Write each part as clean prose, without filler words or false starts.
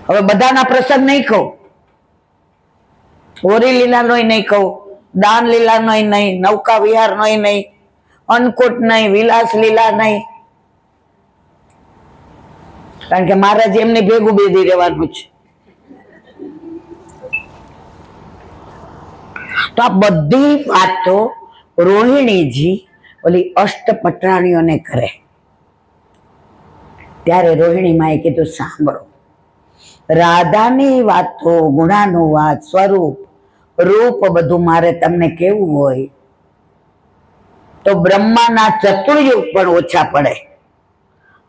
હવે બધાના પ્રસંગ નહીં કહું, હોરી લીલા નોય નહીં કહું, દાન લીલા નોય નહીં, નૌકા વિહાર નોય નહીં, અન્નકૂટ નહીં, વિલાસ લીલા નહીં, કારણ કે મહારાજ એમને ભેગું બેદી રહેવાનું છે. તો આ બધી વાતો રોહિણીજી ઓલી અષ્ટપટરાણીઓને કરે. ત્યારે રોહિણી માએ કીધું, સાંભળો, રાધાની વાતો, ગુણાનુવાદ, સ્વરૂપ, રૂપ બધું મારે તમને કેવું હોય તો બ્રહ્માના ચતુર્યુગ પણ ઓછા પડે.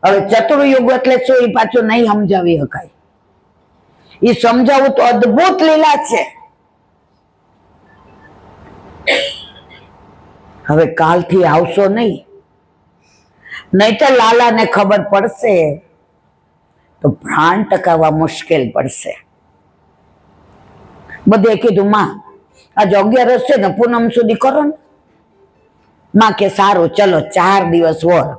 હવે ચતુર્યુગ એટલે શું એ પાછું નહીં સમજાવી શકાય. એ સમજાવું તો અદ્ભુત લીલા છે. હવે કાલથી આવશો નહીં તો લાલાને ખબર પડશે તો પ્રાણ ટકાવવા મુશ્કેલ પડશે. બધે કીધું, માં આજે 11 છે ને, પૂનમ સુધી કરો ને. માં કે સારું, ચલો 4 દિવસ વર.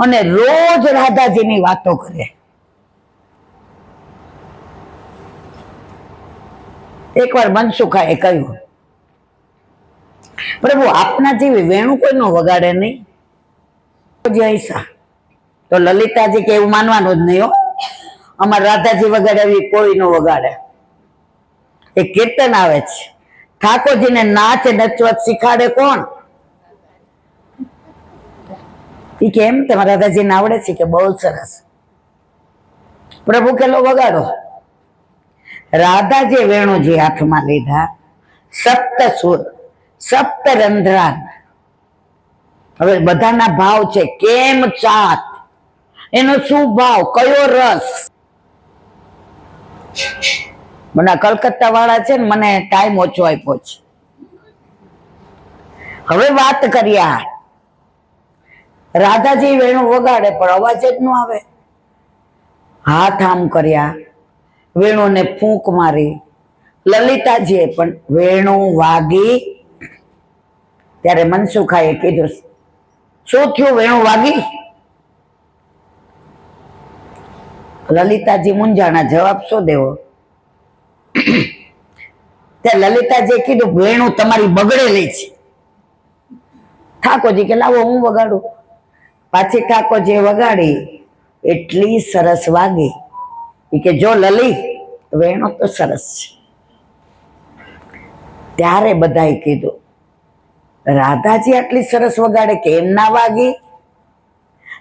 અને રોજ રાધાજીની વાતો કરે. એકવાર મનસુખાએ કહ્યું, પ્રભુ આપના જેવી વેણુ કોઈ નો વગાડે નહીં. તો લલિતાજી કે એવું માનવાનું જ નહીં હો, અમારે રાધાજી વગાડે એવી કોઈ નો વગાડે. એ કીર્તન આવે છે, ઠાકોરજીને નાચ નચવત શીખાડે કોણ? એ કેમ તમારા રાધાજીને આવડે છે? કે બહુ સરસ. પ્રભુ કે લો વગાડો. રાધાજી વેણુજી હાથમાં લીધા, સપ્ત સુર, સપ્ત રંધ્રાન. હવે બધાના ભાવ છે. કેમ ચાત, એનો શું ભાવ, કયો રસ? મને કલકત્તા વાળા છે ને, મને ટાઈમ ઓછો આપ્યો છે. હવે વાત કરીએ, રાધાજી વેણુ વગાડે પણ અવાજ જ ન આવે. હાથ આમ કર્યા, વેણુને ફૂંક મારી. લલિતાજીએ પણ વેણુ વાગી. ત્યારે મનસુખાએ કીધું, શું થયું, વેણુ વાગી? લલિતાજી મૂંઝાણા, જવાબ શું દેવો? ત્યારે લલિતાજીએ કીધું, વેણુ તમારી બગડેલી છે. ઠાકોરજી કે લાવો હું વગાડું. પાછી ઠાકોરજીએ વગાડી, એટલી સરસ વાગી. એ કે જો લલી, વેણુ તો સરસ છે. ત્યારે બધાએ કીધું, રાધાજી આટલી સરસ વગાડે કેમ ના વાગી?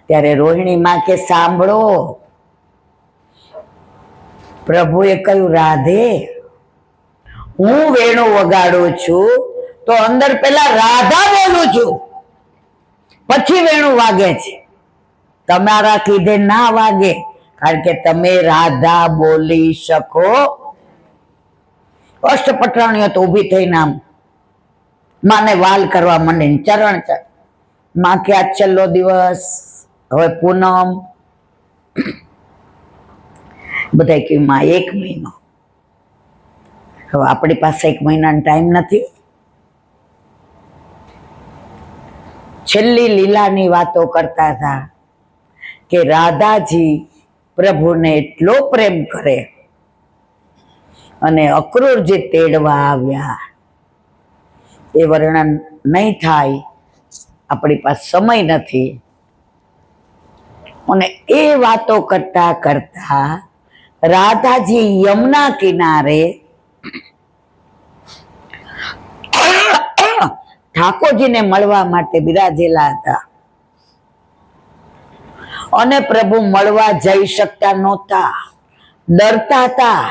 ત્યારે રોહિણી માં કે સાંભળો, પ્રભુએ કહ્યું, રાધે હું વેણુ વગાડું છું તો અંદર પેલા રાધા બોલું છું, પછી વેણુ વાગે છે. તમારા કીધે ના વાગે, કારણ કે તમે રાધા બોલી શકો. અષ્ટપટરાણીઓ તો ઊભી થઈને આમ માને વાલ કરવા માંડે, ચરણ ચરણ. માં કે આ છેલ્લો દિવસ, હવે પૂનમ. બધા કહ્યું, માં 1 મહિનો. હવે આપણી પાસે 1 મહિનાનો ટાઈમ નથી. છેલ્લી લીલાની વાતો કરતા હતા કે રાધાજી પ્રભુને એટલો પ્રેમ કરે અને અક્રૂરજી તેડવા આવ્યા. એ વર્ણન નહીં થાય, આપણી પાસે સમય નથી. અને એ વાતો કરતા કરતા રાધાજી યમુના કિનારે ઠાકોરજીને મળવા માટે બિરાજેલા હતા. અને પ્રભુ મળવા જઈ શકતા નહોતા, ડરતા હતા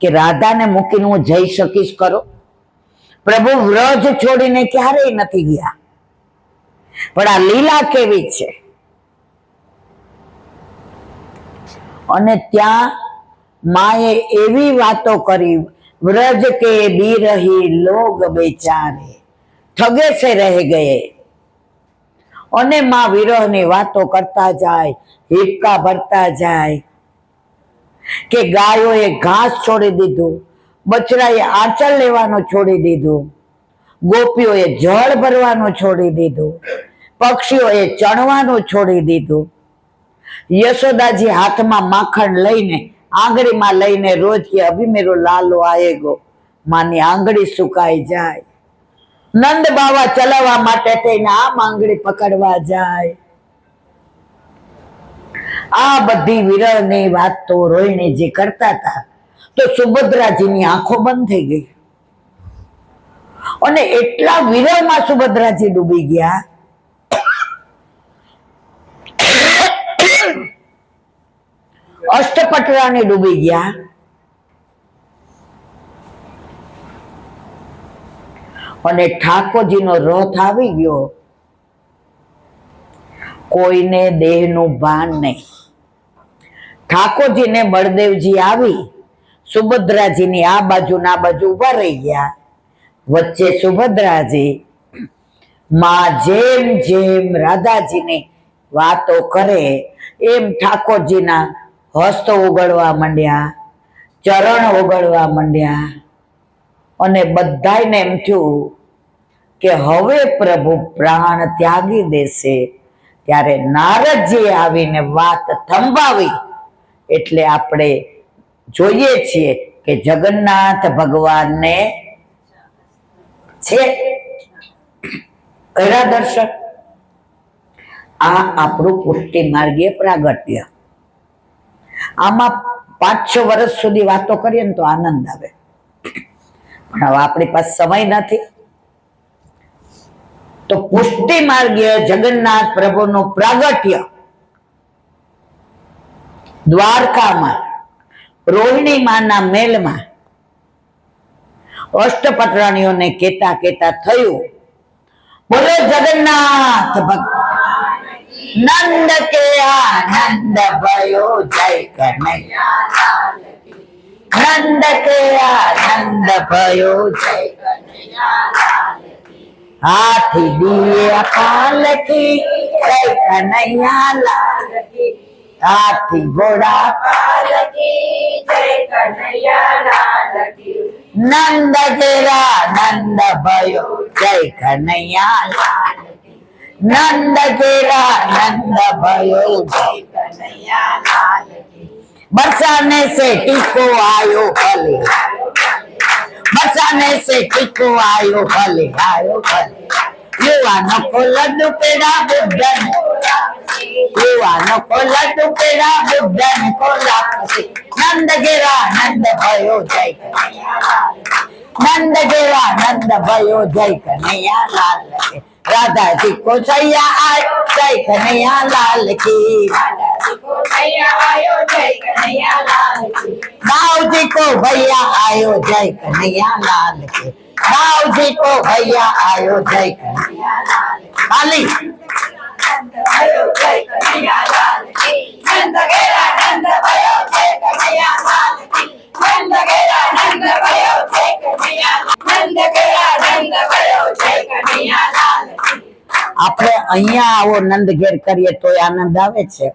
કે રાધાને મૂકીને હું જઈ શકીશ ખરો? પ્રભુ વ્રજ છોડીને ક્યારેય નથી ગયા. પણ આ લીલા કેવી છે! અને ત્યાં માએ એવી વાતો કરી, વ્રજ કે બિરહી લોગ બેચારે ઠગે સે રહ ગયે. અને માં વિરહની વાતો કરતા જાય, હિક્કા ભરતા જાય કે ગાયોએ ઘાસ છોડી દીધું, બછડાએ આંચળ લેવાનું છોડી દીધું, ગોપીઓએ જળ ભરવાનું છોડી દીધું, પક્ષીઓએ ચણવાનું છોડી દીધું. યશોદાજી હાથમાં માખણ લઈને આંગળીમાં લઈને રોજ કે અભી મેરો લાલો આએગો, માની આંગળી સુકાઈ જાય. નંદ બાવા ચલાવવા માટે થઈને આમ આંગળી પકડવા જાય. આ બધી વિરહની વાત તો રોહિણીજી કરતા હતા તો સુભદ્રાજીની આંખો બંધ થઈ ગઈ અને એટલા વિરહમાં સુભદ્રાજી ડૂબી ગયા. અષ્ટપટરાણી ડૂબી ગયા. અને ઠાકોરજીનો રથ આવી ગયો. કોઈને દેહનું ભાન નહીં. ઠાકોરજીને બળદેવજી આવી સુભદ્રાજીની આ બાજુ ના બાજુ ઉભા રહી ગયા. વચ્ચે સુભદ્રાજી માં જેમ જેમ રાધાજીની વાતો કરે એમ ઠાકોરજીના હસ્ત ઓગળવા માંડ્યા, ચરણ ઓગળવા માંડ્યા. અને બધાને એમ થયું કે હવે પ્રભુ પ્રાણ ત્યાગી દેશે. ત્યારે નારદજી આવીને વાત થંભાવી. એટલે આપણે જોઈએ છીએ કે જગન્નાથ ભગવાનને છે કયા દર્શન? આ આપણું પુષ્ટિ માર્ગીય પ્રાગટ્ય. આમાં 5-6 વર્ષ સુધી વાતો કરીએ ને તો આનંદ આવે, પણ હવે આપણી પાસે સમય નથી. તો પુષ્ટિ માર્ગીય જગન્નાથ પ્રભુનું પ્રાગટ્ય દ્વારકામાં રોહિણી માના મેલમાં અષ્ટપટરાણીઓને કેતા કેતા થયું, બોલો જગન્નાથ ભગવાન નંદ કે આનંદ ભયો જય કનૈયા, નંદ કે આનંદ ભયો જય કનૈયા, હાથી દિયા પાલકી જય કનૈયા લાલ કી, હાથી ઘોડા પાલકી જય કનૈયા લાલ કી, નંદ ઘેરા નંદ ભયો જય કનૈયા લાલ કી, નંદ ઘેરા નંદ ભયો જય કનૈયા લાલ કી. बरसाने से टीको आयो भले, बरसाने से टीको आयो भले, आयो भले. युवानो को लड्डू पेड़ा बुद्धन, युवानो को लड्डू पेड़ा बुद्धन को लापसी. नंद गिरा नंद भयो जय कन्हैया लाल, नंद गिरा नंद भयो जय कन्हैया लाल के. राधा जी को सैया आयो जय कन्हैया लाल की, राधा जी को सैया आयो जय कन्हैया लाल की. दाऊ जी को भैया आयो जय कन्हैया लाल के, दाऊ जी को भैया आयो जय कन्हैया लाल की. खाली नंद भयो जय कन्हैया लाल की, नंद गेरा नंद भयो जय कन्हैया लाल की, नंद गेरा नंद भयो जय कन्हैया, नंद गेरा नंद भयो जय कन्हैया लाल की. આપણે અહીંયા આવો નંદ ઘેર કરીએ તો આનંદ આવે છે,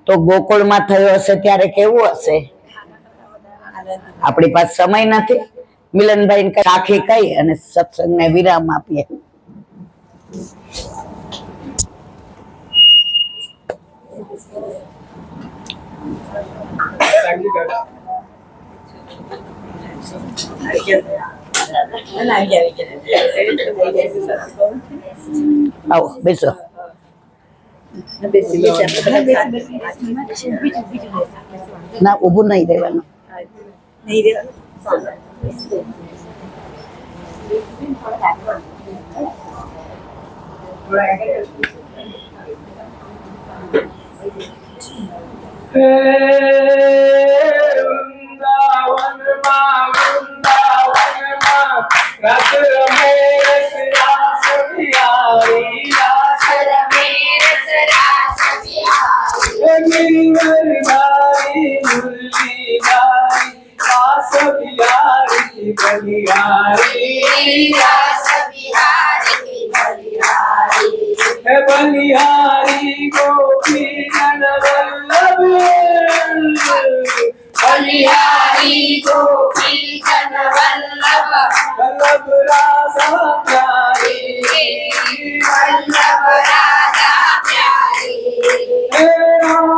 તો ગોકુળમાં થયો હશે ત્યારે કેવું હશે? આપણી પાસે સમય નથી. મિલનભાઈ રાખી કઈ અને સત્સંગને વિરામ આપીએ. આવો બેસો. ના ઊભું નહીં રહેવાનું. बलिहारी गोपी जन वल्लभ, बलिहारी गोपी जन वल्लभ, वल्लभ राधा प्यारी, वल्लभ राधा प्यारी. हे राम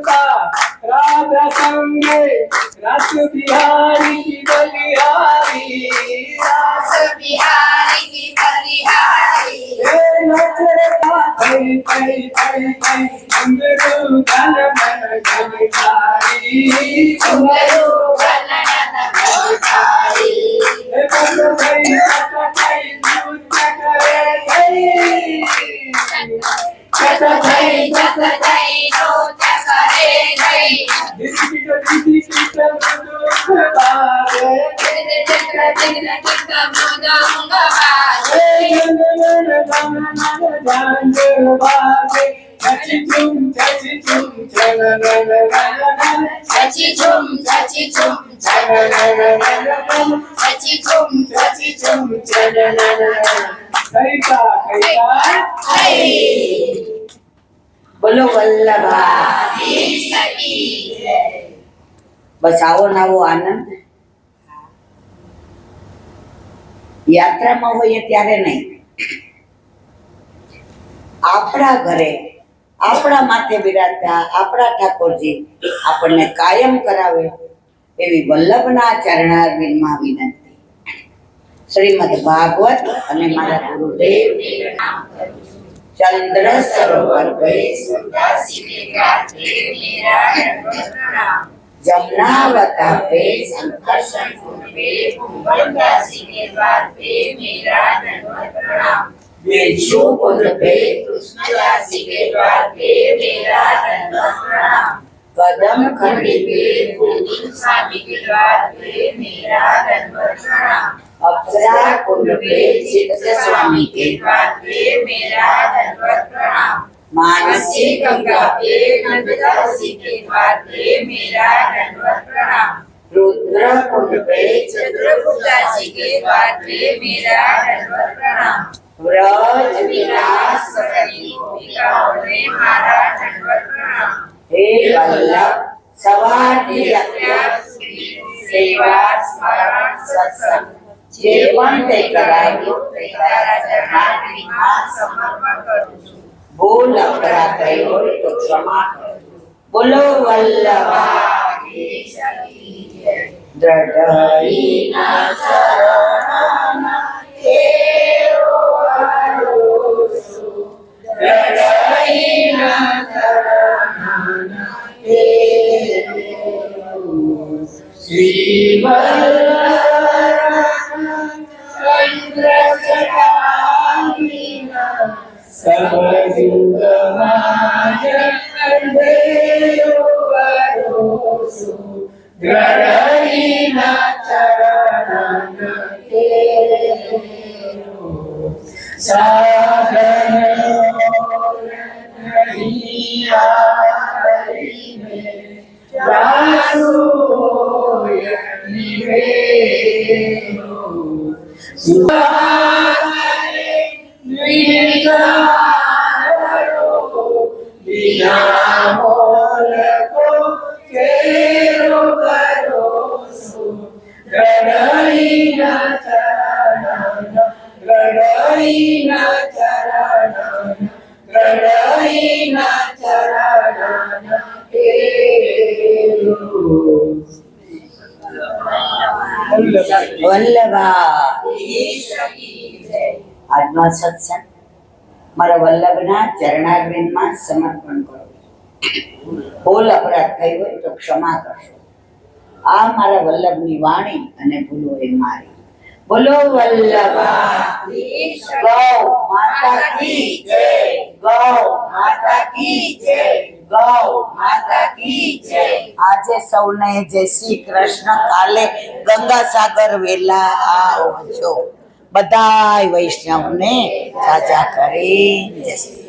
रमता राधा संगे रास बिहारी की बलिहारी रास बिहारी की बलिहारी हे नचता थई थई थई थई घुंघरू धन मन झलकारी घुंघरू गणन बलिहारी हे बन गई चटकई दूध करे गई जग गई नोच करे गई दिख मधुख बारे मृदंग बाजे छची झुम छची झुम छची झुम छची झुम બોલો વલ્લભા બસ આવો નવો આનંદ યાત્રામાં હોઈએ ત્યારે નહીં, આપણા ઘરે આપણા માથે બિરાજતા આપણા ઠાકોરજી આપણને કાયમ કરાવે એવી વલ્લભના ચરણારવિંદમાં વિનંતી. શ્રીમદ ભાગવત અને મારા ગુરુદેવ ચંદ્ર સરોવર जमुनावता पे संकर्षण कुंड पे कुंभलदासी के द्वार पे मेरा दंडवत प्रणाम बेचू कुंड पे कृष्णदासी के द्वार पे मेरा दंडवत प्रणाम कदम खंडी पे गोविंद स्वामी के द्वार पे मेरा दंडवत प्रणाम अप्सरा कुंड पे चित्त स्वामी के द्वार पे मेरा दंडवत प्रणाम मानसी गंगा पे नंददासी के द्वार पे मेरा दंडवत प्रणाम रुद्र कुंड पे चंद्रगुप्ताजी के द्वार पे मेरा दंडवत प्रणाम व्रज विलास सखी गोपिकाओं ने मारा दंडवत प्रणाम हे वल्लभ सवारी सेवा स्मरण सत्संग જે પણ તે કરાવ્યું તે તારા ચરણારવિંદમાં સમર્પણ કરું છું. ભૂલ અપરાધ થઈ હોય તો ક્ષમા કરો. બોલો વલ્લભા દ્રઢઈના ચરણના કેવો ભરોસો, દ્રઢઈના ચરણના કેવો શ્રી વલ્લભ ચંદ્ર જટાવીના सब युग भरोसो ग्रहणीना चरण केरो साधन नहीं आई में जासो निवेरो વલ્લભા આજનો સત્સંગ મારા વલ્લભના ચરણારવિંદમાં સમર્પણ કરો. ભૂલ અપરાધ થઈ હોય તો ક્ષમા કરશો. આ મારા વલ્લભની વાણી અને ભૂલો એ મારી. બોલો વલ્લભા ગૌ માતા કી જય, ગૌ માતા કી જય, ગૌ માતા કી જય. આજે સૌને જય શ્રી કૃષ્ણ. કાલે ગંગાસાગર વેલા આવજો. બધાય વૈષ્ણવને સાજા કરી જય શ્રી